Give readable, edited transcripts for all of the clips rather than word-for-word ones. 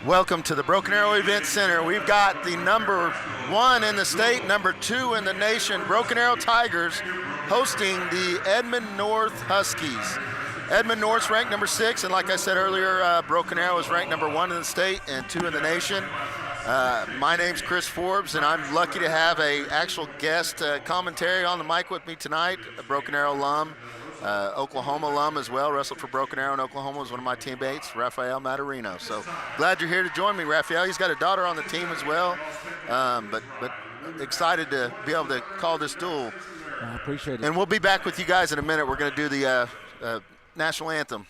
Welcome to the Broken Arrow Event Center. We've got the number 1 in the state, number 2 in the nation, Broken Arrow Tigers, hosting the Edmond North Huskies. Edmond North's ranked number 6, and like I said earlier, Broken Arrow is ranked number 1 in the state and 2 in the nation. My name's Chris Forbes, and I'm lucky to have a actual guest commentary on the mic with me tonight, a Broken Arrow alum. Oklahoma alum as well, wrestled for Broken Arrow in Oklahoma, was one of my teammates, Rafael Matarino. So glad you're here to join me, Rafael. He's got a daughter on the team as well, but excited to be able to call this duel. I appreciate it. And we'll be back with you guys in a minute. We're going to do the national anthem.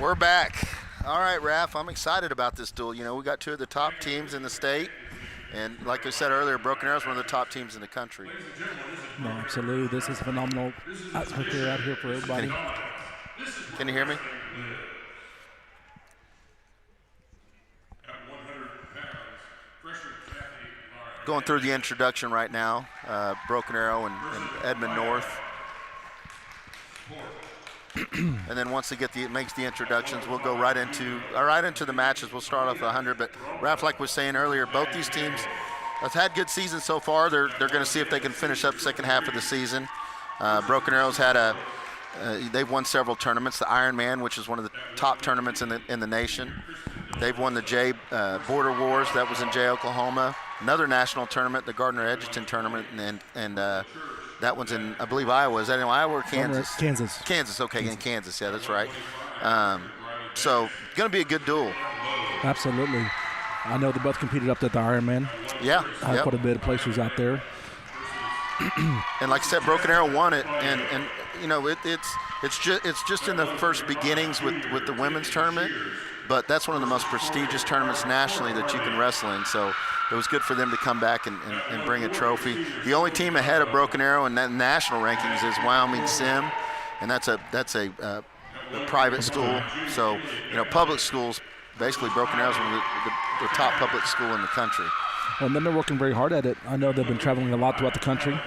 We're back. All right, Raph, I'm excited about this duel. You know, we got 2 of the top teams in the state, and like I said earlier, Broken Arrow is one of the top teams in the country. No, absolutely. This is a phenomenal atmosphere out here for everybody. Can you hear me? Going through the introduction right now, Broken Arrow and Edmond North. And then once they makes the introductions, we'll go right into the matches. We'll start off at 100. But Raph, like was saying earlier, both these teams have had good seasons so far. They're going to see if they can finish up second half of the season. Broken Arrow's had they've won several tournaments. The Ironman, which is one of the top tournaments in the nation. They've won the J Border Wars. That was in J, Oklahoma. Another national tournament, the Gardner-Edgerton tournament, and that one's in, I believe, Iowa. Is that in Iowa or Kansas? Kansas. Kansas, okay, in Kansas. Yeah, that's right. So, going to be a good duel. Absolutely. I know they both competed up at the Ironman. Yeah. Quite a bit of placers out there. And like I said, Broken Arrow won it, and you know it's just in the first beginnings with the women's tournament, but that's one of the most prestigious tournaments nationally that you can wrestle in. So it was good for them to come back and bring a trophy. The only team ahead of Broken Arrow in that national rankings is Wyoming Sim, and that's a private school. So you know, public schools, basically Broken Arrow is one of the top public school in the country. And then they're working very hard at it. I know they've been traveling a lot throughout the country,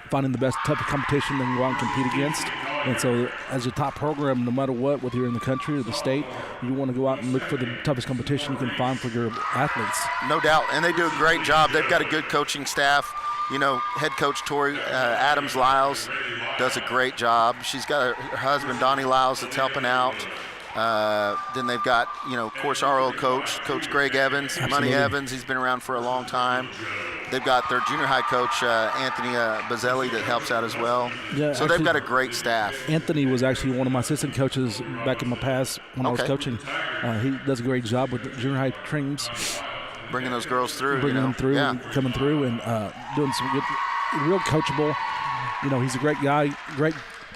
finding the best type of competition they can go out and compete against. And so as a top program, no matter what, whether you're in the country or the state, you want to go out and look for the toughest competition you can find for your athletes. No doubt, and they do a great job. They've got a good coaching staff. You know, head coach Tori Adams-Lyles does a great job. She's got her husband, Donnie Lyles, that's helping out. Then they've got, you know, of course, our old coach Greg Evans, Absolutely. Money Evans. He's been around for a long time. They've got their junior high coach, Anthony Bazzelli, that helps out as well. Yeah, so actually, they've got a great staff. Anthony was actually one of my assistant coaches back in my past when I was coaching. He does a great job with the junior high teams. Bringing those girls through. Bringing them through, and coming through, and doing some good, real coachable. You know, he's a great guy, great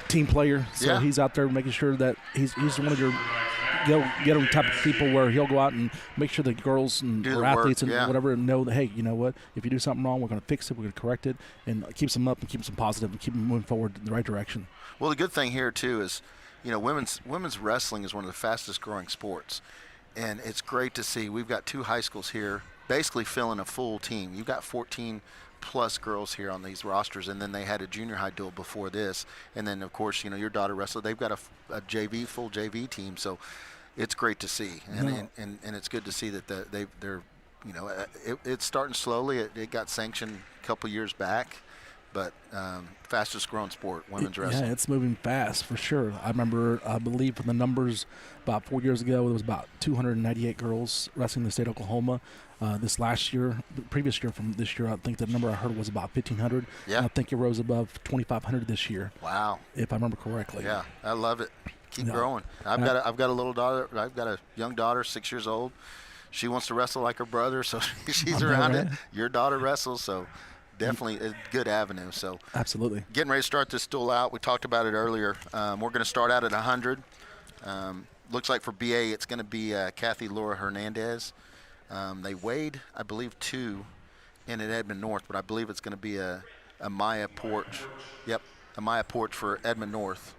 team player. So he's out there making sure that he's one of your get him type of people where he'll go out and make sure the girls and or athletes and whatever know that, hey, you know what, if you do something wrong, we're going to fix it, we're going to correct it, and keeps them up and keeps them positive and keep them moving forward in the right direction. Well, the good thing here too is, you know, women's wrestling is one of the fastest growing sports, and it's great to see. We've got 2 high schools here basically filling a full team. You've got 14 plus girls here on these rosters, and then they had a junior high duel before this, and then of course, you know, your daughter wrestled. They've got a full JV team, so it's great to see, and it's good to see that they're it's starting slowly. It got sanctioned a couple years back, but fastest growing sport, women's wrestling. Yeah, it's moving fast for sure. I believe from the numbers about 4 years ago, there was about 298 girls wrestling in the state of Oklahoma. This last year, the previous year from this year, I think the number I heard was about 1,500. Yeah. And I think it rose above 2,500 this year. Wow. If I remember correctly. Yeah, I love it. Keep growing. I've got a little daughter. I've got a young daughter, 6 years old. She wants to wrestle like her brother, so she's around it. Your daughter wrestles, so definitely a good avenue. So absolutely. Getting ready to start this duel out. We talked about it earlier. We're going to start out at 100. Looks like for BA, it's going to be Kathy Laura Hernandez. They weighed, I believe, 2 in at Edmond North, but I believe it's going to be a Maya Porch. Yep, a Maya Porch for Edmond North.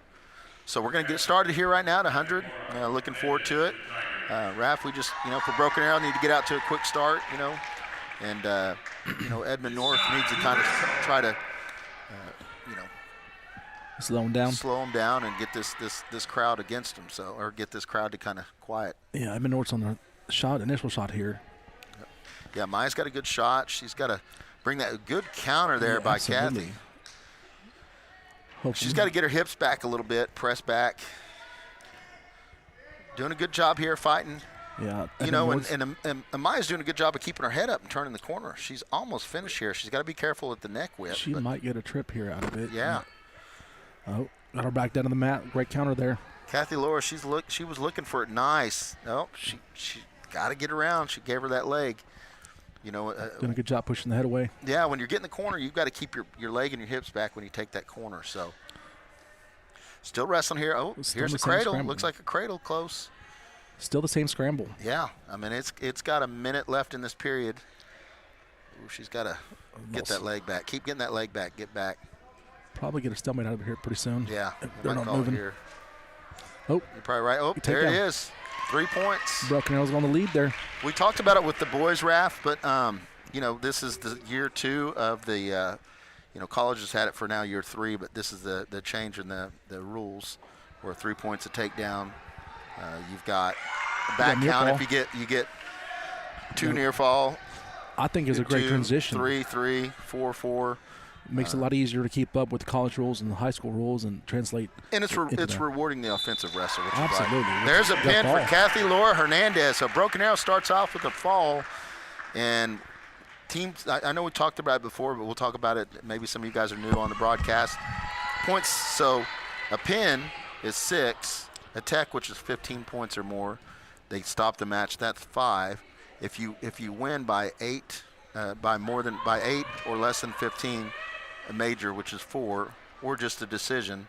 So we're going to get started here right now at 100. Looking forward to it. Raph, we just, for Broken Arrow, need to get out to a quick start, and, Edmond North needs to kind of try to, slow them down and get this crowd against them, or get this crowd to kind of quiet. Yeah, Edmond North's on the initial shot here. Yeah, Maya's got a good shot. She's got to bring that good counter there by absolutely. Kathy. Hopefully. She's got to get her hips back a little bit, press back. Doing a good job here fighting. Yeah. And Maya's doing a good job of keeping her head up and turning the corner. She's almost finished here. She's got to be careful with the neck whip. She might get a trip here out of it. Yeah. Oh, got her back down to the mat. Great counter there. Kathy Laura, she was looking for it nice. Oh, she got to get around. She gave her that leg. Doing a good job pushing the head away. Yeah, when you're getting the corner, you've got to keep your leg and your hips back when you take that corner. So, still wrestling here. Oh, here's a cradle. Scramble. Looks like a cradle close. Still the same scramble. Yeah, I mean it's got a minute left in this period. Ooh, she's got to get that leg back. Keep getting that leg back. Get back. Probably get a stalemate out of here pretty soon. Yeah, they're not moving. Here. Oh, you're probably right. Oh, there it is. 3 points. Broken Arrow's on the lead there. We talked about it with the boys, Raph, but this is the year 2 of the. College has had it for now year 3, but this is the change in the rules, where 3 points a takedown. You've got a back count if you get 2 near fall. I think it's a great transition. 3-3, 4-4. Makes it a lot easier to keep up with the college rules and the high school rules and translate. And it's rewarding the offensive wrestler. Which absolutely. Is right. There's a pin for Kathy Laura Hernandez. So Broken Arrow starts off with a fall, and teams. I know we talked about it before, but we'll talk about it. Maybe some of you guys are new on the broadcast. Points. So a pin is 6. A tech, which is 15 points or more, they stop the match. That's 5. If you win by 8, by 8 or less than 15, a major, which is 4, or just a decision,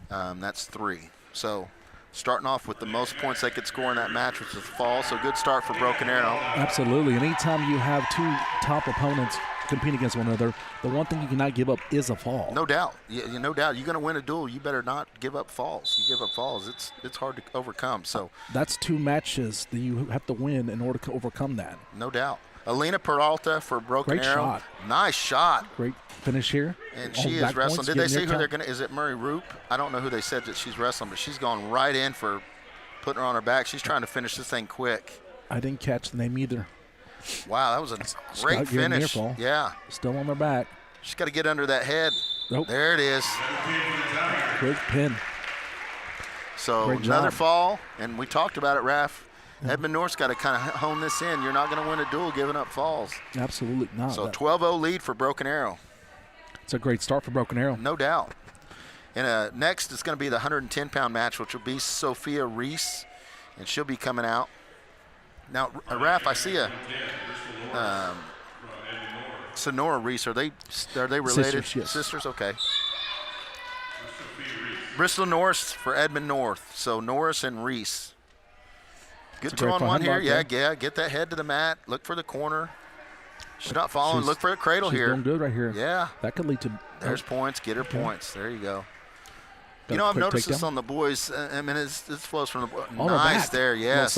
that's 3. So starting off with the most points they could score in that match, which is fall. So good start for Broken Arrow. Absolutely. And anytime you have 2 top opponents competing against one another, the one thing you cannot give up is a fall. No doubt. No doubt. You're going to win a duel. You better not give up falls. You give up falls, it's hard to overcome. So that's 2 matches that you have to win in order to overcome that. No doubt. Alina Peralta for Broken Arrow. Shot. Nice shot. Great finish here. And she is wrestling. Did they see who they're going to? Is it Murray Roop? I don't know who they said that she's wrestling, but she's going right in for putting her on her back. She's trying to finish this thing quick. I didn't catch the name either. Wow, that was a great finish. Yeah. Still on their back. She's got to get under that head. Nope. There it is. Great pin. So another fall, and we talked about it, Raph. Edmond North's got to kind of hone this in. You're not going to win a duel giving up falls. Absolutely not. So 12-0 lead for Broken Arrow. It's a great start for Broken Arrow. No doubt. And next it's going to be the 110-pound match, which will be Sophia Reese, and she'll be coming out. Now, Raph, I see a Sonora Reese. Are they related? Sisters, yes. Sisters, okay. Bristol Norris for Edmond North. So Norris and Reese. Good 2-on-1 here. Yeah, get that head to the mat. Look for the corner. She's not following. Look for the cradle here. She's doing good right here. Yeah. That could lead to. There's points. Get her points. There you go. I've noticed this on the boys. I mean, it flows from the nice there. Yes.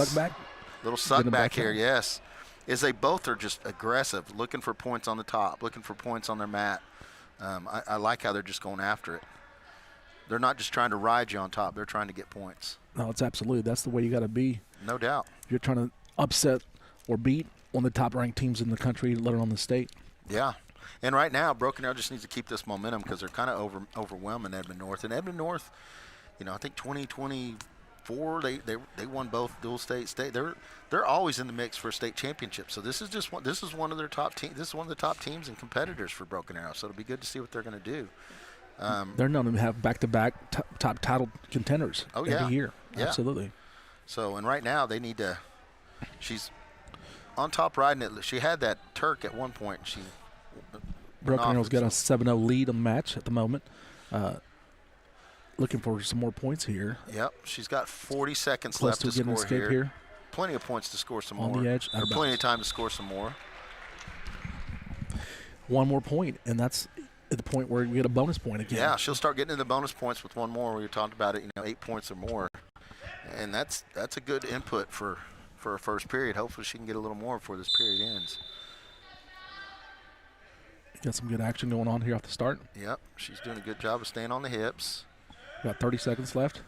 Little suck back here. Yes. They both are just aggressive, looking for points on the top, looking for points on their mat. I like how they're just going after it. They're not just trying to ride you on top. They're trying to get points. No, it's absolutely. That's the way you got to be. No doubt. If you're trying to upset or beat one of the top-ranked teams in the country, let alone the state. Yeah. And right now, Broken Arrow just needs to keep this momentum because they're kind of overwhelming Edmond North. And Edmond North, I think 2024 they won both dual state. They're always in the mix for a state championship. So this is one of their top teams. This is one of the top teams and competitors for Broken Arrow. So it'll be good to see what they're going to do. They're known to have back-to-back top title contenders every year. Yeah. Absolutely. So, and right now they need to. She's on top riding it. She had that Turk at one point. She Broken Arrow's got a 7-0 lead on the match at the moment. Looking for some more points here. Yep, she's got 40 seconds Close left to getting score escape here. Plenty of points to score some on more. The edge. Or plenty of time to score some more. One more point, and that's at the point where we get a bonus point again. Yeah, she'll start getting into bonus points with one more. We talked about it, 8 points or more, and that's a good input for a first period. Hopefully, she can get a little more before this period ends. Got some good action going on here off the start. Yep, she's doing a good job of staying on the hips. About 30 seconds left.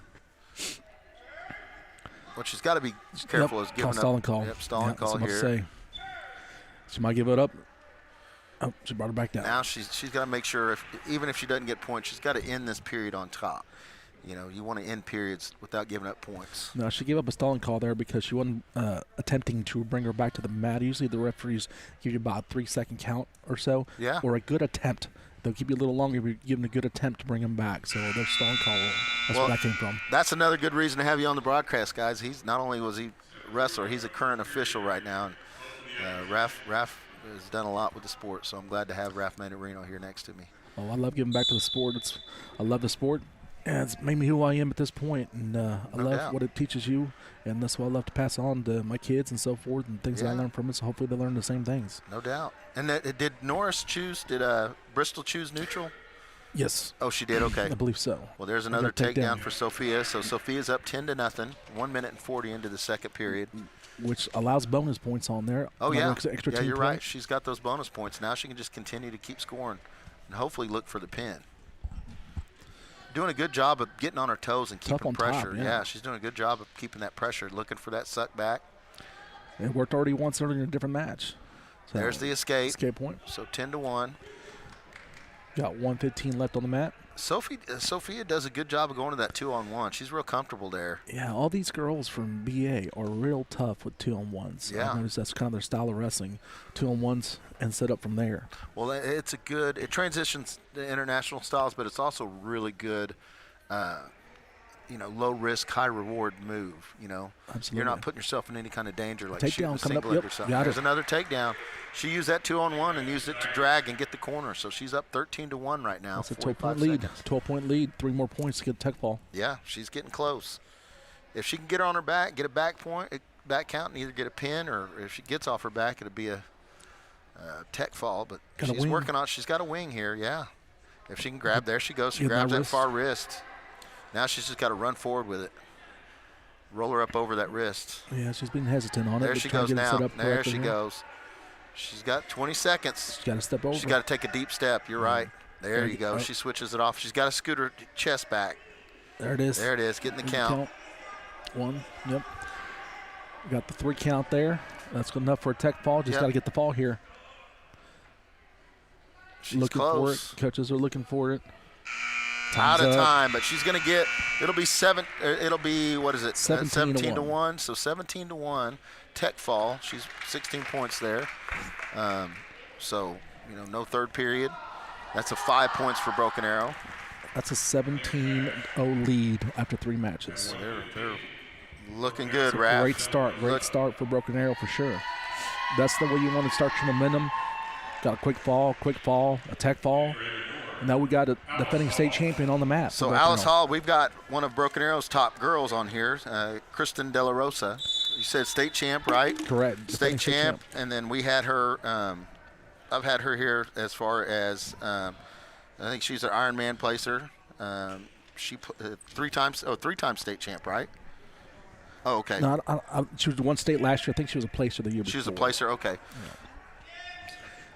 What she's got to be careful is giving up. Stalling call. Yep, stalling call here. Say. She might give it up. Oh, she brought her back down. Now she's got to make sure, even if she doesn't get points, she's got to end this period on top. You want to end periods without giving up points. No, she gave up a stalling call there because she wasn't attempting to bring her back to the mat. Usually the referees give you about a 3-second count or so. Yeah. Or a good attempt. They'll keep you a little longer if you give them a good attempt to bring them back. So their stalling call, that's where that came from. That's another good reason to have you on the broadcast, guys. He's not only was he a wrestler, he's a current official right now. And Raph has done a lot with the sport, so I'm glad to have Raph Mandarino here next to me. Oh, I love giving back to the sport. I love the sport. And it's made me who I am at this point, and I love what it teaches you, and that's what I love to pass on to my kids and so forth, and things that I learn from it, so hopefully they learn the same things. No doubt. And did Bristol choose neutral? Yes. Oh, she did? Okay. I believe so. Well, there's another takedown for Sophia. So Sophia's up 10-0, 1 minute and 40 into the second period. Which allows bonus points on there. Oh, yeah. Extra yeah, you're point. right. She's got those bonus points. Now she can just continue to keep scoring and hopefully look for the pin. Doing a good job of getting on her toes and keeping pressure. Top, yeah, she's doing a good job of keeping that pressure, looking for that suck back. It worked already once earlier in a different match. So there's the escape. Escape point. So 10-1. Got 1:15 left on the mat. Sophia does a good job of going to that 2-on-1. She's real comfortable there. Yeah, all these girls from BA are real tough with 2-on-1s. Yeah. I noticed that's kind of their style of wrestling. 2-on-1s and set up from there. Well, it transitions to international styles, but it's also really good, low risk, high reward move. Absolutely. You're not putting yourself in any kind of danger like takedown shooting a coming up. single leg Yep, or something. got There's it. another takedown. She used that 2-on-1 and used it to drag and get the corner. So she's up 13-1 right now. That's a 12-point lead. 12-point lead. 3 more points to get a tech fall. Yeah, she's getting close. If she can get her on her back, get a back count, and either get a pin, or if she gets off her back, it'll be a tech fall. But she's working on. She's got a wing here. Yeah. If she can grab, there she goes. She grabs that far wrist. Now she's just got to run forward with it. Roll her up over that wrist. Yeah, she's been hesitant on it. There she goes now. There she goes. She's got 20 seconds. She's got to step over. She's got to take a deep step. You're right. There you go. She switches it off. She's got to scoot her chest back. There it is. There it is. Getting the count. 1. Yep. Got the 3 count there. That's good enough for a tech fall. Just got to get the fall here. She's looking close. for it. Coaches are looking for it. Out of time, but she's going to get. It'll be what is it? 17-1. So 17-1. Tech fall. She's 16 points there. No third period. That's a 5 points for Broken Arrow. That's a 17-0 lead after 3 matches. They're looking good, Raph. Great start. Great start for Broken Arrow for sure. That's the way you want to start your momentum. Got a quick fall, a tech fall. Now we got a defending state champion on the mat. So Alice Hall, we've got one of Broken Arrow's top girls on here, Kristen De La Rosa. You said state champ, right? Correct. State champ, and then we had her. I've had her here as far as I think she's an Ironman placer. She 3 times state champ, right? Oh, okay. No, she was one state last year. I think she was a placer the year before. She was a placer, okay. Yeah.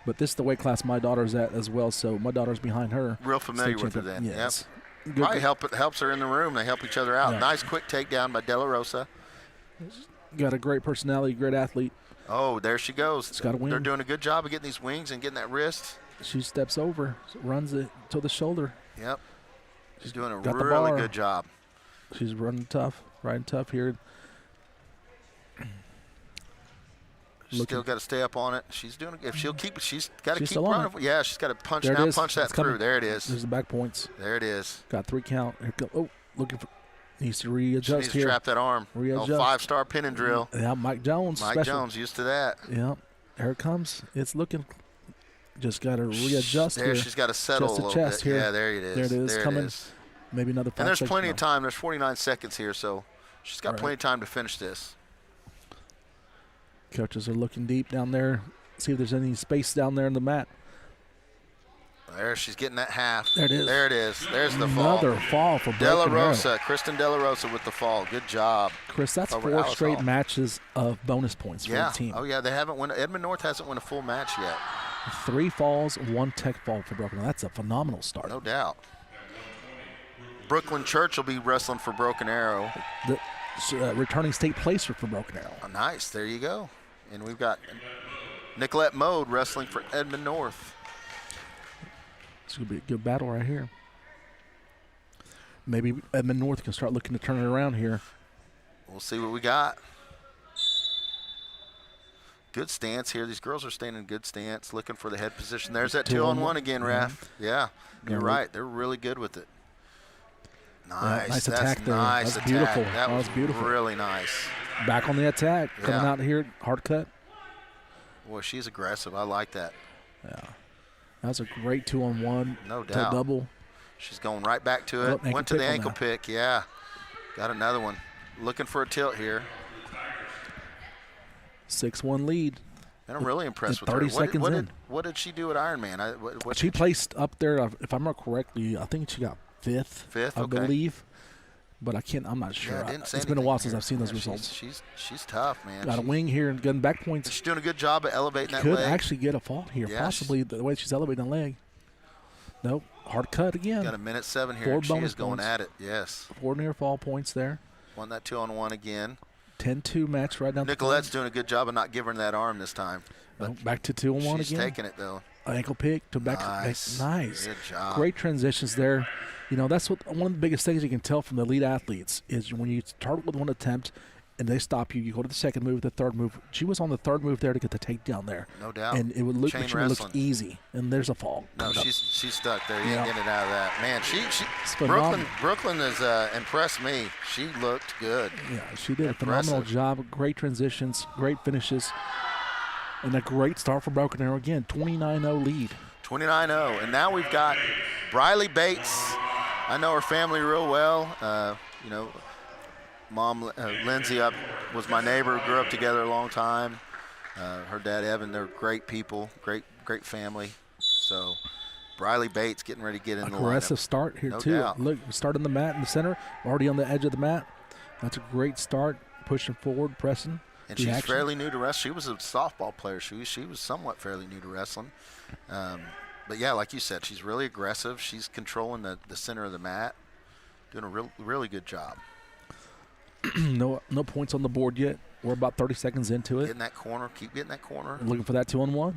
But this is the weight class my daughter's at as well, so my daughter's behind her. Real familiar with her then. Yes. Yep. Probably helps her in the room. They help each other out. Yeah. Nice quick takedown by De La Rosa. Got a great personality, great athlete. Oh, there she goes. She's got a wing. They're doing a good job of getting these wings and getting that wrist. She steps over, runs it to the shoulder. Yep. She's doing a Got really good job. She's running tough, riding tough here. Still got to stay up on it. She's doing. If she'll keep it, she's got to keep running. Yeah, she's got to punch that through. There it is. There's the back points. There it is. Got 3 count. Here go. Oh, looking for. Needs to readjust she needs here. To trap that arm. Readjust. Oh, 5-star pin and drill. Yeah, Mike Jones. Mike Jones used to that. Yeah, here it comes. It's looking. Just got to readjust there, here. she's got to settle just a little chest bit. Here. Yeah, there it is. There it is. There coming. It is. Maybe another 5 And there's seconds plenty of time. There's 49 seconds here, so she's got All plenty right. of time to finish this. Coaches are looking deep down there. See if there's any space down there in the mat. There, she's getting that half. There it is. There it is. There's the fall. Another fall for Della Broken Arrow. Rosa. Kristen Della Rosa with the fall. Good job. Chris, that's over 4 Alice straight Hall. matches of bonus points for the team. Oh, yeah. They haven't won. Edmond North hasn't won a full match yet. 3 falls, 1 tech fall for Broken Arrow. That's a phenomenal start. No doubt. Brooklyn Church will be wrestling for Broken Arrow. The returning state placer for Broken Arrow. Oh, nice. There you go. And we've got Nicolette Mode wrestling for Edmond North. It's going to be a good battle right here. Maybe Edmond North can start looking to turn it around here. We'll see what we got. Good stance here. These girls are staying in good stance, looking for the head position. There's that 2-on-1 again, Raf. Yeah, you're right. They're really good with it. Nice. Nice That's attack there. Nice That's attack. beautiful. That was beautiful. really nice. Back on the attack. Coming out here, hard cut. Boy, she's aggressive. I like that. Yeah. That was a great 2-on-1. No doubt. Double. She's going right back to it. Went to the ankle pick. Yeah. Got another one. Looking for a tilt here. 6-1 lead. And I'm really impressed with 30 her. seconds in. What did she do at Ironman? She placed up there, if I remember correctly, I think she got 5th. Fifth, I believe. But I'm not sure. Yeah, it's been a while since I've seen those results. She's tough, man. Got a wing here and getting back points. She's doing a good job of elevating that Could leg. actually get a fault here, possibly the way she's elevating the leg. Nope, hard cut again. Got a minute 7 here. 4 She bonus is going points. at it. Yes. 4 near fall points there. Won that 2-on-1 again. 10-2 match right now. Nicolette's doing a good job of not giving her that arm this time. Back to 2-on-1 again. She's taking it though. Ankle pick to back. Nice. Nice. Good job. Great transitions there. You know, that's one of the biggest things you can tell from the elite athletes is when you start with one attempt and they stop you, you go to the second move, the third move. She was on the third move there to get the takedown there. No doubt. And it would look Chain like it look wrestling. easy. And there's a fall. No, she's stuck there. You ain't getting it out of that. Man, phenomenal. Brooklyn has impressed me. She looked good. Yeah, she did a phenomenal job. Great transitions, great finishes, and a great start for Broken Arrow again. 29-0 lead. 29-0. And now we've got Briley Bates. I know her family real well. You know, Mom Lindsay was my neighbor, grew up together a long time. Her dad Evan, they're great people, great family. So Briley Bates getting ready to get in the lineup. Aggressive start here, too. Doubt. Look, start in the mat in the center, already on the edge of the mat. That's a great start, pushing forward, pressing. And she's fairly new to wrestling. She was a softball player. She was somewhat fairly new to wrestling. But, yeah, like you said, she's really aggressive. She's controlling the center of the mat, doing a really good job. No points on the board yet. We're about 30 seconds into it. Getting that corner. Keep getting that corner. Looking for that 2-on-1.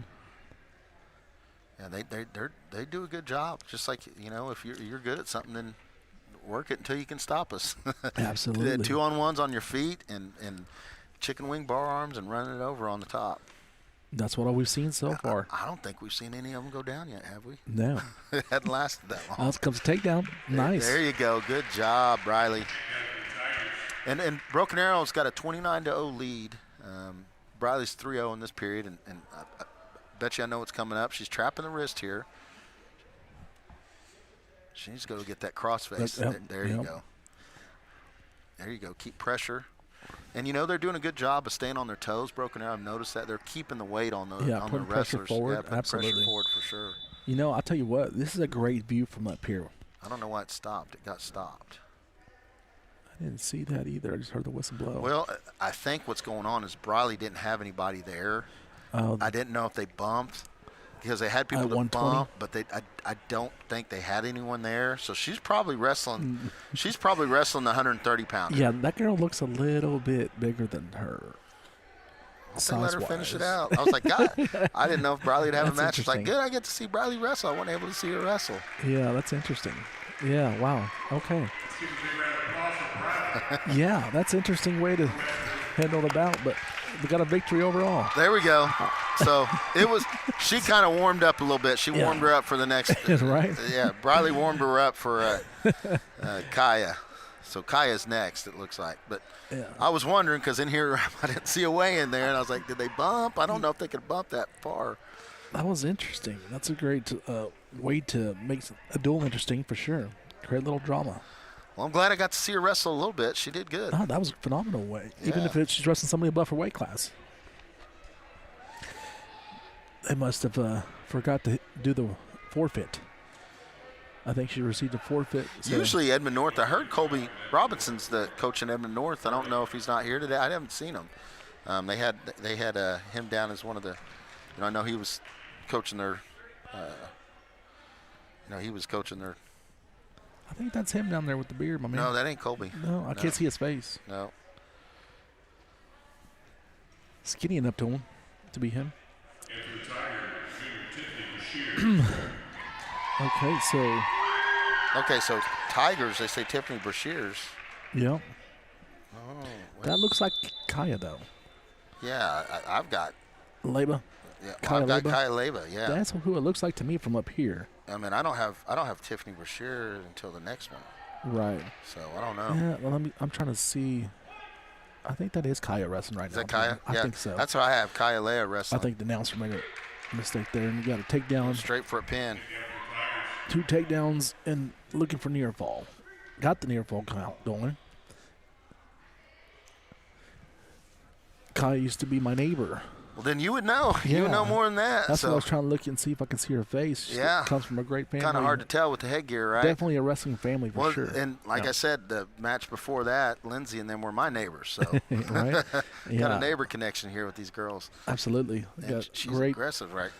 Yeah, they do a good job. Just like, you know, if you're good at something, then work it until you can stop us. Absolutely. 2-on-1s on your feet and chicken wing bar arms and running it over on the top. That's what we've seen so far. I don't think we've seen any of them go down yet, have we? No. It hadn't lasted that long. Out comes a takedown. Nice. There you go. Good job, Riley. And Broken Arrow's got a 29-0 lead. Briley's 3-0 in this period, and I bet you I know what's coming up. She's trapping the wrist here. She needs to go get that crossface. There you go. There you go. Keep pressure. And, you know, they're doing a good job of staying on their toes, Broken Arrow. I've noticed that. They're keeping the weight on the putting pressure wrestlers. forward. Yeah, putting Absolutely. pressure forward for sure. You know, I'll tell you what, this is a great view from up here. I don't know why it stopped. It got stopped. I didn't see that either. I just heard the whistle blow. Well, I think what's going on is Briley didn't have anybody there. I didn't know if they bumped because they had people to bump, but I don't think they had anyone there. So she's probably wrestling. She's probably wrestling the 130-pounder. Yeah, that girl looks a little bit bigger than her. They let her finish it out. I was like, God, I didn't know if Briley would have a match. It's like, good, I get to see Briley wrestle. I wasn't able to see her wrestle. Yeah, that's interesting. Yeah, wow. Okay. Yeah, that's an interesting way to handle the bout, but we got a victory overall. There we go. So it was, she kind of warmed up a little bit. She warmed her up for the next. Right. Yeah, Briley warmed her up for Kaya. So Kaya's next, it looks like. But I was wondering, because in here I didn't see a weigh in there, and I was like, did they bump? I don't know if they could bump that far. That was interesting. That's a great way to make a duel interesting for sure. Great little drama. Well, I'm glad I got to see her wrestle a little bit. She did good. Oh, that was a phenomenal way. Yeah. Even if she's wrestling somebody above her weight class. They must have forgot to do the forfeit. I think she received a forfeit. So. Usually Edmond North, I heard Colby Robinson's the coach in Edmond North. I don't know if he's not here today. I haven't seen him. They had him down as one of the, I know he was coaching their, he was coaching their. I think that's him down there with the beard, my man. No, that ain't Colby. No, I can't see his face. No. Skinny enough to him to be him. Okay, so Tigers, they say Tiffany Brashears. Yep. Oh, that looks like Kaya, though. Yeah, I've got Leba. Yeah, Kaya I've got Leba? Kaya Leba. Yeah. That's who it looks like to me from up here. I mean, I don't have Tiffany Brashear until the next one. Right. So I don't know. Yeah. Well, I'm trying to see. I think that is Kaya wrestling right now. Is that Kaya? I think so. That's what I have. Kaya Lea wrestling. I think the announcer made a mistake there, and you got to take down. Straight for a pin. 2 takedowns and looking for near fall. Got the near fall count going. Kaya used to be my neighbor. Well, then you would know. Yeah. You would know more than that. That's so. what I was trying to look and see if I can see her face. Yeah. She comes from a great family. Kind of hard to tell with the headgear, right? Definitely a wrestling family for sure. And like I said, the match before that, Lindsay and them were my neighbors. So right? Yeah. Got a neighbor connection here with these girls. Absolutely. She's great. aggressive, right?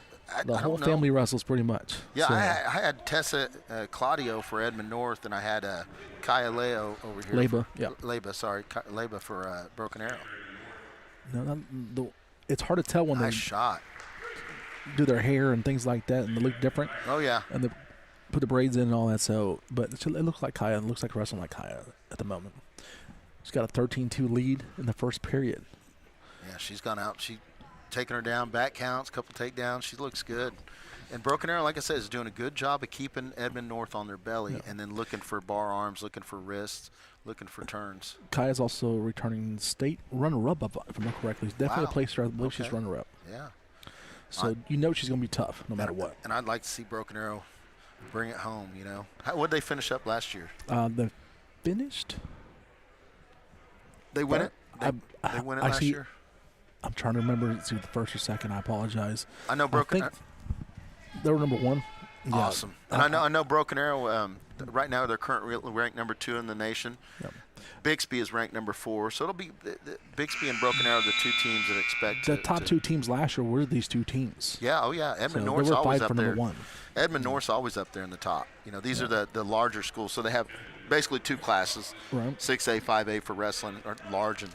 The whole family wrestles pretty much. Yeah, so. I had Tessa Claudio for Edmond North, and I had Kaya Leo over here. Leba, yeah. Leba for Broken Arrow. No, it's hard to tell when Nice shot. Do their hair and things like that, and they look different. Oh yeah. And they put the braids in and all that. So, but it looks like Kaya. It looks like wrestling like Kaya at the moment. She's got a 13-2 lead in the first period. Yeah, she's gone out. She taking her down, back counts, couple takedowns. She looks good. And Broken Arrow, like I said, is doing a good job of keeping Edmond North on their belly and then looking for bar arms, looking for wrists, looking for turns. Kaya's also returning state runner-up, if I'm not correctly. It's definitely a place where I believe she's runner-up. Yeah. So she's going to be tough no matter what. And I'd like to see Broken Arrow bring it home, What did they finish up last year? They finished. They win it? They win it last year? I'm trying to remember it's either the first or second. I apologize. I know Broken Arrow. They were number 1. Yeah. Awesome. And I know Broken Arrow, right now they're currently ranked number 2 in the nation. Yep. Bixby is ranked number 4. So it'll be Bixby and Broken Arrow, the 2 teams that expect the top 2 teams last year were these 2 teams. Yeah, oh yeah. Edmond North's always up there. Edmond North's always up there in the top. These are the larger schools. So they have basically 2 classes, right. 6A, 5A for wrestling, or large and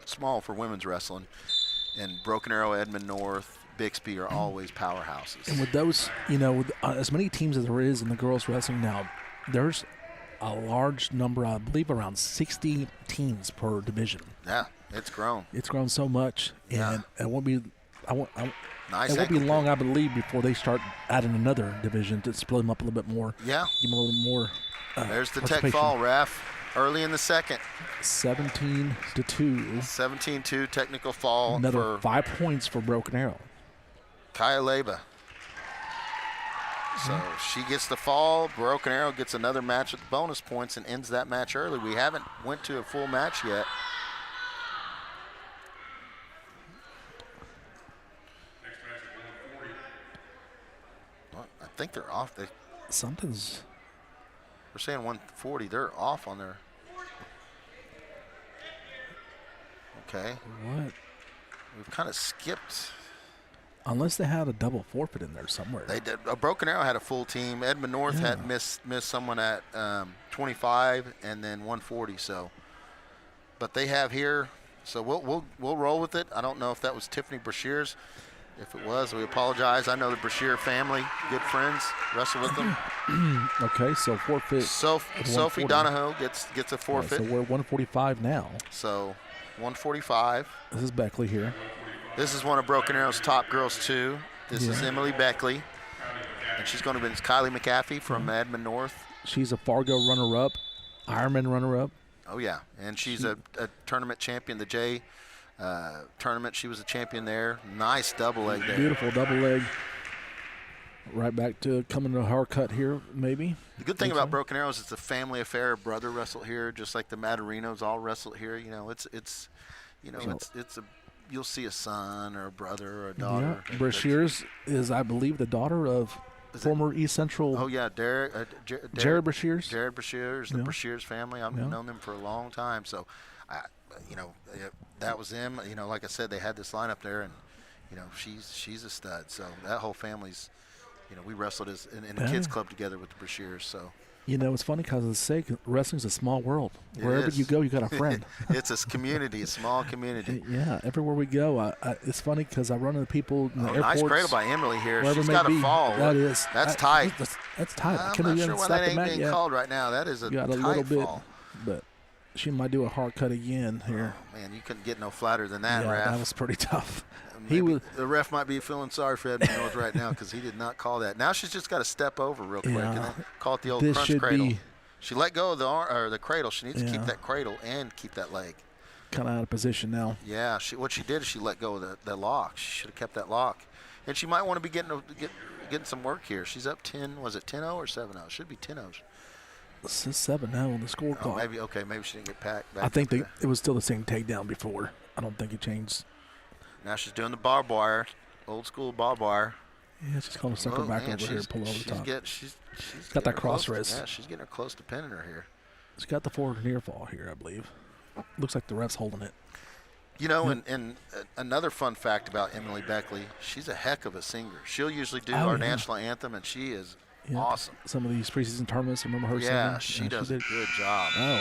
small for women's wrestling. And Broken Arrow, Edmond North, Bixby are always powerhouses. And with those, with as many teams as there is in the girls wrestling now, there's a large number, I believe around 60 teams per division. Yeah, it's grown. It's grown so much, and it won't be. It won't be long, I believe, before they start adding another division to split them up a little bit more. Yeah, give them a little more. There's the tech fall, ref. Early in the second. 17-2. 17-2 technical fall. Another 5 points for Broken Arrow. Kaya Leba. So she gets the fall. Broken Arrow gets another match with bonus points and ends that match early. We haven't went to a full match yet. Well, I think they're off. Something's. We're saying 140. They're off on their. Okay. What? We've kind of skipped. Unless they had a double forfeit in there somewhere. They did. Broken Arrow had a full team. Edmond North had missed someone at 25 and then 140. So, but they have here So we'll roll with it. I don't know if that was Tiffany Brashears. If it was, we apologize. I know the Brashear family, good friends, wrestle with them. Okay, so forfeit. Sophie Donahoe gets a forfeit. So we're 145 now. So 145. This is Beckley here. This is one of Broken Arrow's top girls too. This is Emily Beckley, and she's going to be Kylie McAfee from Edmond North. She's a Fargo runner-up, Ironman runner-up. Oh yeah, and she's a tournament champion. The J tournament, she was a champion there. Nice double leg there. Beautiful double leg. Right back to coming to a hard cut here, maybe. The good thing about Broken Arrow is it's a family affair. Brother wrestled here, just like the Matarinos all wrestled here. You know, it's a you'll see a son or a brother or a daughter. Yeah. Brashears is, I believe, the daughter of former East Central. Oh yeah, Jared Brashears. Jared Brashears, the Brashears family. I've known them for a long time, so that was them. You know, like I said, they had this lineup there, and she's a stud. So that whole family's, we wrestled in a kids club together with the Brashears. So it's funny because of the sake, wrestling's a small world. Wherever you go, you got a friend. It's a community, a small community. Yeah, everywhere we go, it's funny because I run into people in the airports. Nice cradle by Emily here. She's got a fall. That's tight. That's tight. I'm not sure why that ain't being called right now. That is a tight little bit, fall. But she might do a hard cut again here. Oh, man, you couldn't get no flatter than that, Ref. That was pretty tough. The ref might be feeling sorry for Edmond North right now because he did not call that. Now she's just got to step over real quick and then call it the old crunch cradle. She let go of the cradle. She needs to keep that cradle and keep that leg. Kind of out of position now. Yeah, what she did is she let go of the lock. She should have kept that lock. And she might want to be getting some work here. She's up 10. Was it 10-0 or 7-0? Should be 10-0. This is 7-0 on the scorecard. Maybe she didn't get back. I think it was still the same takedown before. I don't think it changed. Now she's doing the barbed wire, old school barbed wire. Yeah, she's going to suck her back over here, pull over the top. She's got that cross wrist. Yeah, she's getting her close to pinning her here. She's got the forward near fall here, I believe. Looks like the ref's holding it. And another fun fact about Emily Beckley, she's a heck of a singer. She'll usually do our national anthem, and she is awesome. Some of these preseason tournaments, I remember her singing. Yeah, she does a good job. Oh,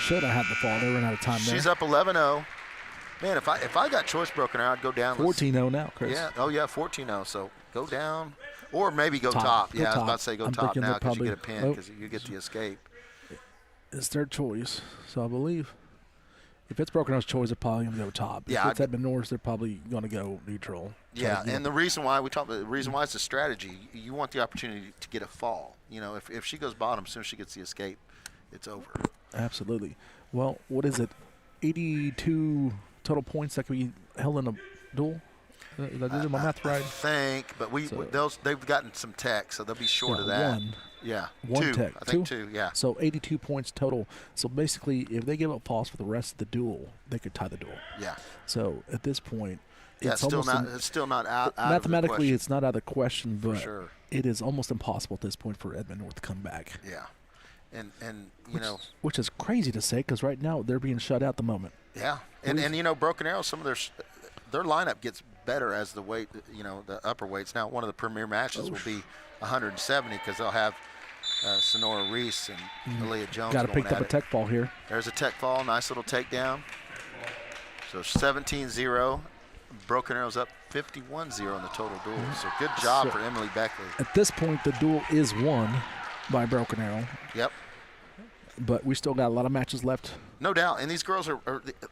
should have had the fall. They ran out of time there. She's up 11-0. Man, if I got choice broken out, I'd go down. 14-0 now, Chris. Yeah. Oh, yeah, 14-0. So go down or maybe go top. Yeah, I was about to say go top now because you get a pin because you get the escape. It's their choice. So I believe if it's Broken Arrow's choice, they're probably going to go top. Yeah, if it's Edmond North, they're probably going to go neutral. Yeah, and the reason why it's a strategy, you want the opportunity to get a fall. If she goes bottom, as soon as she gets the escape, it's over. Absolutely. Well, what is it? 82 total points that could be held in a duel? Did I do my math right? I think, but they've gotten some tech, so they'll be short of that. One tech. I think two, yeah. So 82 points total. So basically, if they give up falls for the rest of the duel, they could tie the duel. Yeah. So at this point, it's still not out mathematically, of the it's not out of the question, but sure. It is almost impossible at this point for Edmond North to come back. Yeah. And which is crazy to say because right now they're being shut out at the moment. Yeah. And Broken Arrow, some of their lineup gets better as the weight, the upper weights. Now, one of the premier matches will be 170 because they'll have Sonora Reese and Aaliyah Jones. Got to pick up a tech fall here. There's a tech fall, nice little takedown. So 17-0. Broken Arrow's up 51-0 in the total duel. So good job for Emily Beckley. At this point, the duel is won by Broken Arrow. Yep. But we still got a lot of matches left. No doubt. And these girls are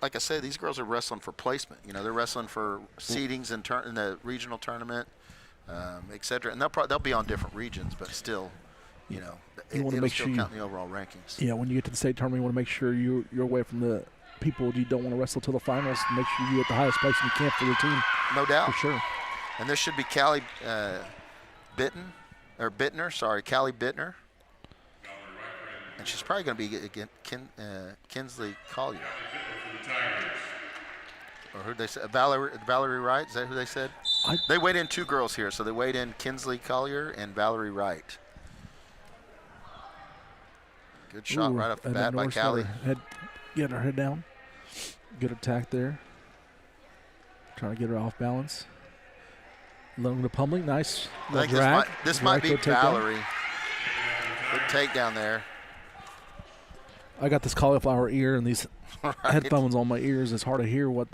like I said, these girls are wrestling for placement. They're wrestling for seedings in the regional tournament, et cetera. And they'll be on different regions, but still, you want to make sure you count in the overall rankings. Yeah, when you get to the state tournament, you want to make sure you're away from the people you don't want to wrestle till the finals. Make sure you're at the highest place you can for your team. No doubt. For sure. And this should be Callie Bittner. And she's probably going to be again Kinsley Collier. Or who they said? Valerie Wright? Is that who they said? They weighed in two girls here, so they weighed in Kinsley Collier and Valerie Wright. Good shot right off the bat by Callie. Getting her head down. Good attack there. Trying to get her off balance. Low to pummeling. Nice. I think this might be Valerie. Good takedown there. I got this cauliflower ear and these Right. headphones on my ears. It's hard to hear what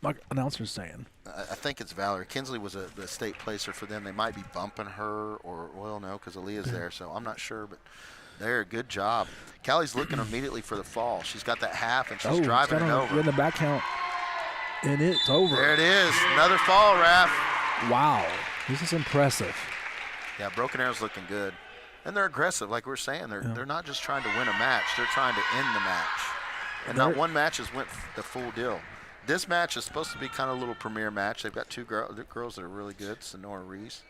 my announcer's saying. I think it's Valerie. Kinsley was the state placer for them. They might be bumping her, or, well, no, because Aaliyah's there, so I'm not sure. But there, good job. Callie's looking immediately for the fall. She's got that half, and she's driving it over. In the back count, and it's over. There it is. Another fall, Raph. Wow. This is impressive. Yeah, Broken Arrow's looking good. And they're aggressive, like we're saying. They're not just trying to win a match. They're trying to end the match. And not one match has went the full deal. This match is supposed to be kind of a little premier match. They've got two girls that are really good, Sonora Reese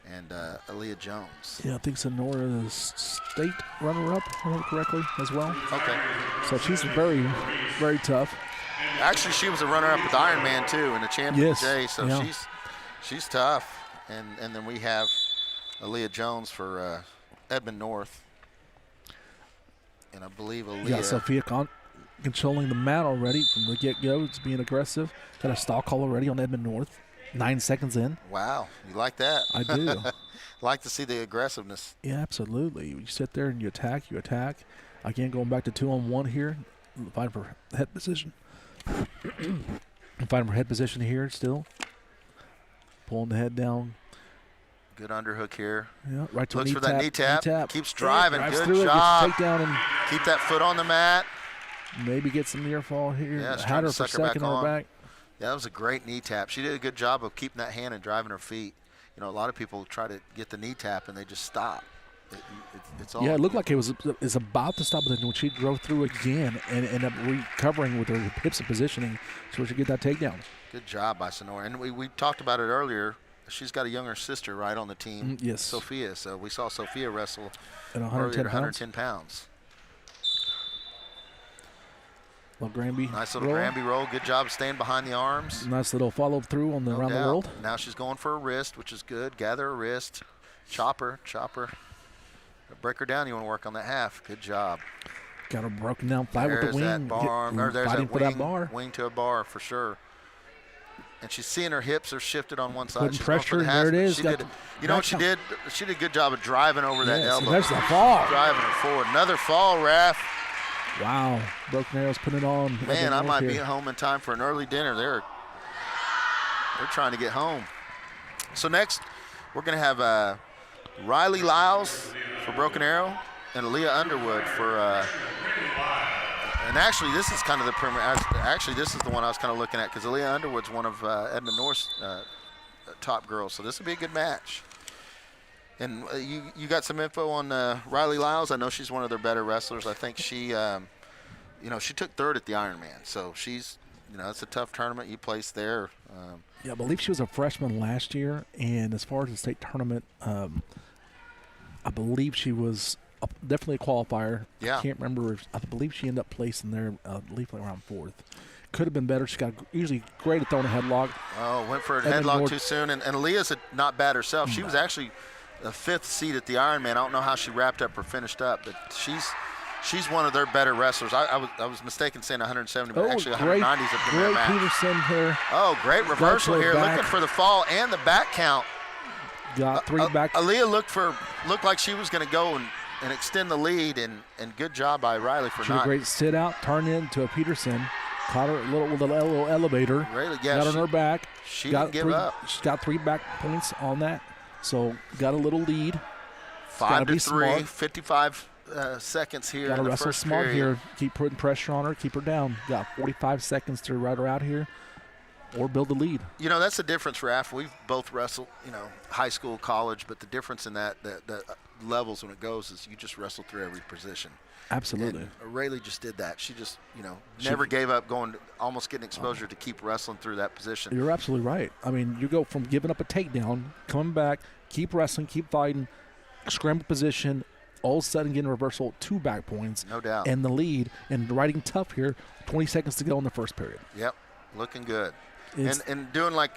and Aaliyah Jones. Yeah, I think Sonora is state runner-up, if I remember correctly, as well. Okay. So she's very, very tough. Actually, she was a runner-up with Ironman, too, and a champion Yes. J, so yeah. she's tough. And then we have Aaliyah Jones for Edmond North. And I believe Aaliyah. Yeah, Sophia controlling the mat already from the get-go. It's being aggressive. Got a stall call already on Edmond North. 9 seconds in. Wow, you like that? I do. Like to see the aggressiveness. Yeah, absolutely. You sit there and you attack. Again, going back to 2-on-1 here. Fighting for head position. Fighting for head position here still. Pulling the head down. Good underhook here. Yeah, right to Looks knee for tap, that knee tap. Keeps driving. Drives Good through job. It, takedown and keep that foot on the mat. Maybe get some near fall here. Yeah, had her for second on her back. Yeah, that was a great knee tap. She did a good job of keeping that hand and driving her feet. You know, a lot of people try to get the knee tap and they just stop. It's all. Yeah, it looked like it's about to stop, but then when she drove through again and ended up recovering with her hips and positioning, so she get that takedown. Good job by Sonora. And we talked about it earlier. She's got a younger sister right on the team, yes. Sophia. So we saw Sophia wrestle at 110 pounds. Little Granby nice little roll. Granby roll. Good job staying behind the arms. Nice little follow through on the around the world. Now she's going for a wrist, which is good. Gather a wrist. Chopper. Break her down. You want to work on that half. Good job. Got her broken down. Fight with the wing. That bar. There's that wing, wing, bar. Wing to a bar for sure. And she's seeing her hips are shifted on one side. Putting pressure, there it is. You know what she did? She did a good job of driving over that elbow. There's the fall. Driving her forward. Another fall, Raph. Wow. Broken Arrows putting it on. Man, I might be home in time for an early dinner. They're trying to get home. So next, we're going to have Riley Lyles for Broken Arrow and Aaliyah Underwood for and actually, this is kind of the premier. Actually, this is the one I was kind of looking at because Aaliyah Underwood's one of Edmond North's top girls. So this will be a good match. And you got some info on Riley Lyles. I know she's one of their better wrestlers. I think she, she took third at the Ironman. So she's, it's a tough tournament. You placed there. Yeah, I believe she was a freshman last year. And as far as the state tournament, I believe she was definitely a qualifier. Yeah. I can't remember. I believe she ended up placing there, I believe around 4th. Could have been better. She got usually great at throwing a headlock. Oh, went for a headlock too soon. And Aaliyah's not bad herself. She was actually the 5th seed at the Ironman. I don't know how she wrapped up or finished up, but she's one of their better wrestlers. I was mistaken saying 170, but actually 190 is a premier match. Peterson here. Oh, great reversal here. Looking for the fall and the back count. Got 3 back. Aaliyah looked like she was going to go and extend the lead, and good job by Riley for she had a great sit out, turn into a Peterson. Caught her with a little elevator. Really, got on her back. She didn't give up. She's got 3 back points on that. So got a little lead. 5-3, 55 seconds here. Got to in the wrestle first smart period. here. Keep putting pressure on her. Keep her down. Got 45 seconds to ride her out here, or build the lead. That's the difference, Raph. We've both wrestled, high school, college, but the difference in the levels when it goes is you just wrestle through every position. Absolutely. And Rayleigh just did that. She just, never gave up almost getting exposure to keep wrestling through that position. You're absolutely right. I mean, you go from giving up a takedown, coming back, keep wrestling, keep fighting, scramble position, all of a sudden getting a reversal, 2 back points. No doubt. And the lead, and riding tough here, 20 seconds to go in the first period. Yep, looking good. And doing like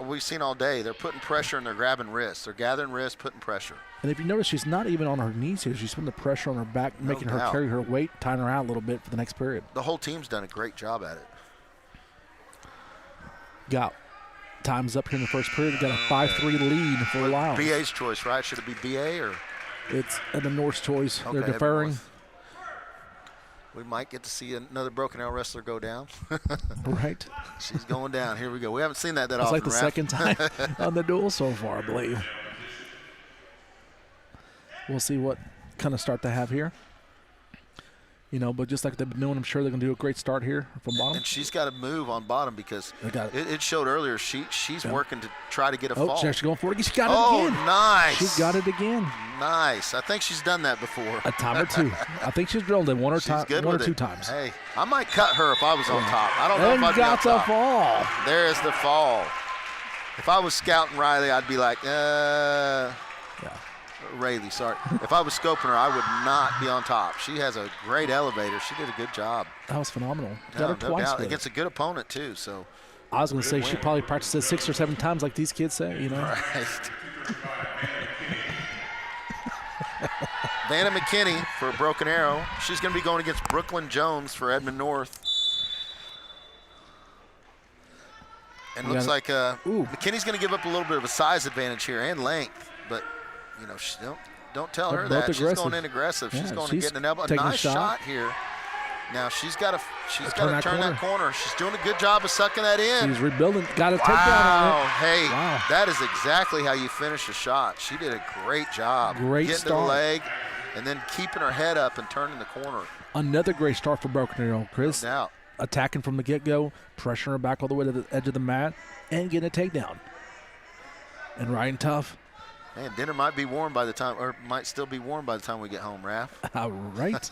we've seen all day, they're putting pressure and they're grabbing wrists. They're gathering wrists, putting pressure. And if you notice, she's not even on her knees here. She's putting the pressure on her back, making her carry her weight, tying her out a little bit for the next period. The whole team's done a great job at it. Got time's up here in the first period. Got a 5-3 lead for Lyles. BA's choice, right? Should it be BA or? It's Edmond North's choice. Okay, they're deferring. We might get to see another Broken Arrow wrestler go down. Right. She's going down. Here we go. We haven't seen that often. It's like the Raph. second time on the duel so far, I believe. We'll see what kind of start they have here. You know, but just like they've been doing, I'm sure they're going to do a great start here from bottom. And she's got to move on bottom because it showed earlier she's working to try to get a fall. She's going for it. She got it again. Oh, nice. She got it again. Nice. I think she's done that before. A time or two. I think she's drilled it one or two times. Hey, I might cut her if I was on top. I don't know if I'd be on top. And got the fall. There's the fall. If I was scouting Riley, I'd be like, Rayleigh, sorry. If I was scoping her, I would not be on top. She has a great elevator. She did a good job. That was phenomenal. Got her twice against a good opponent, too. So I was going to say she probably practices 6 or 7 times like these kids say, you know. Right. Vanna McKinney for Broken Arrow. She's going to be going against Brooklyn Jones for Edmond North. And looks like McKinney's going to give up a little bit of a size advantage here and length, but you know, don't tell her that. She's going in aggressive. She's going to get an elbow. A nice shot here. Now she's got to turn that corner. She's doing a good job of sucking that in. She's rebuilding. Got a takedown. Wow. Hey, that is exactly how you finish a shot. She did a great job. Getting to the leg and then keeping her head up and turning the corner. Another great start for Broken Arrow, Chris. No doubt. Attacking from the get-go, pressuring her back all the way to the edge of the mat, and getting a takedown. And riding tough. Man, dinner might be warm by the time, or might still be warm by the time we get home, Raph. Right.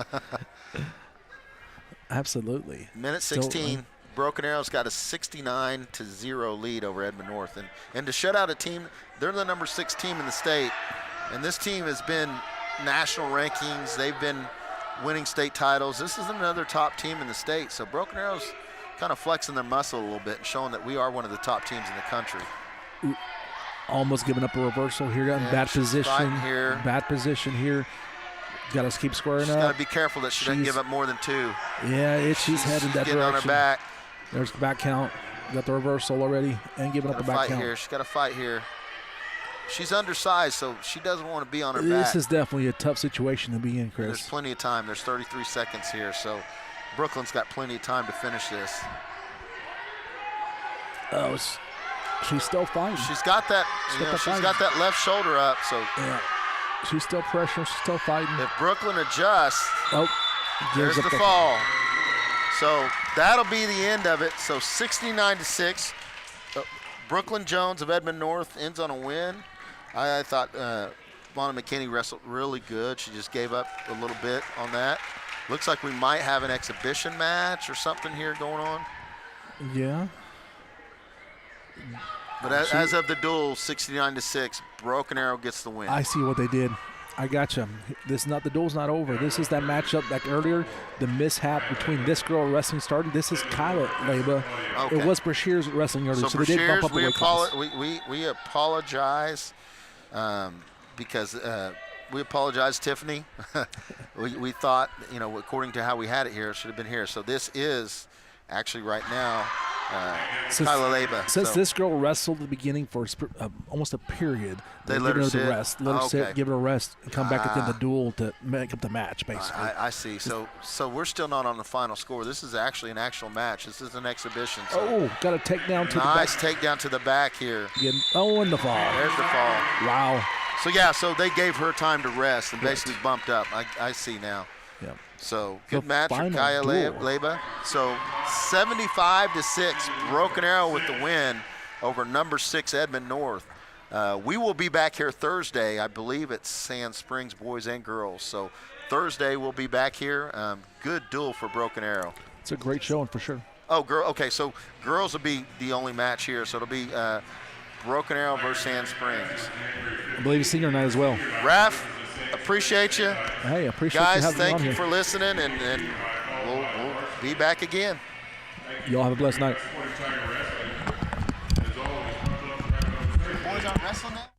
Absolutely. Minute 16. Broken Arrow's got a 69-0 lead over Edmond North. And to shut out a team, they're the number 6 team in the state. And this team has been national rankings. They've been winning state titles. This is another top team in the state. So Broken Arrow's kind of flexing their muscle a little bit and showing that we are one of the top teams in the country. Almost giving up a reversal here. Got in bad position. Bad position here. Got to keep squaring up. She's got to be careful that she doesn't give up more than 2. Yeah, she's heading that direction. On her back. There's the back count. Got the reversal already and giving up the back count. She's got to fight here. She's undersized, so she doesn't want to be on her back. This is definitely a tough situation to be in, Chris. There's plenty of time. There's 33 seconds here, so Brooklyn's got plenty of time to finish this. Oh, she's still fighting. She's got that. She's got that left shoulder up. So yeah, she's still pressuring. She's still fighting. If Brooklyn adjusts, there's the fall. So that'll be the end of it. So 69-6. Brooklyn Jones of Edmond North ends on a win. I thought Vanna McKinney wrestled really good. She just gave up a little bit on that. Looks like we might have an exhibition match or something here going on. Yeah. But as of the duel, 69-6, Broken Arrow gets the win. I see what they did. I got you. This is not, the duel's not over. This is that matchup like earlier, the mishap between this girl wrestling started. This is Kyla Leba. Okay. It was Brashear's wrestling earlier, so they did bump up the weight class. We apologize because we apologize, Tiffany. we thought, according to how we had it here, it should have been here. So this is actually right now Kyla Leba. Since this girl wrestled at the beginning for almost a period, they let her sit. Rest. Let her sit, give her a rest, and come back at the end of the duel to make up the match, basically. I see. So we're still not on the final score. This is actually an actual match. This is an exhibition. So got a takedown to the back. Nice takedown to the back here. And the fall. There's the fall. Wow. So they gave her time to rest and basically bumped up. I see now. Yeah. So good match for Kyla Leba. So 75-6, Broken Arrow with the win over number 6 Edmond North. We will be back here Thursday. I believe it's Sand Springs boys and girls. So Thursday we'll be back here. Good duel for Broken Arrow. It's a great showing for sure. Oh, okay. So girls will be the only match here. So it'll be Broken Arrow versus Sand Springs. I believe it's senior night as well. Raph, appreciate you. Hey, appreciate guys, you having me on thank you here. for listening, and we'll be back again. Y'all have a blessed night. Boys aren't wrestling now?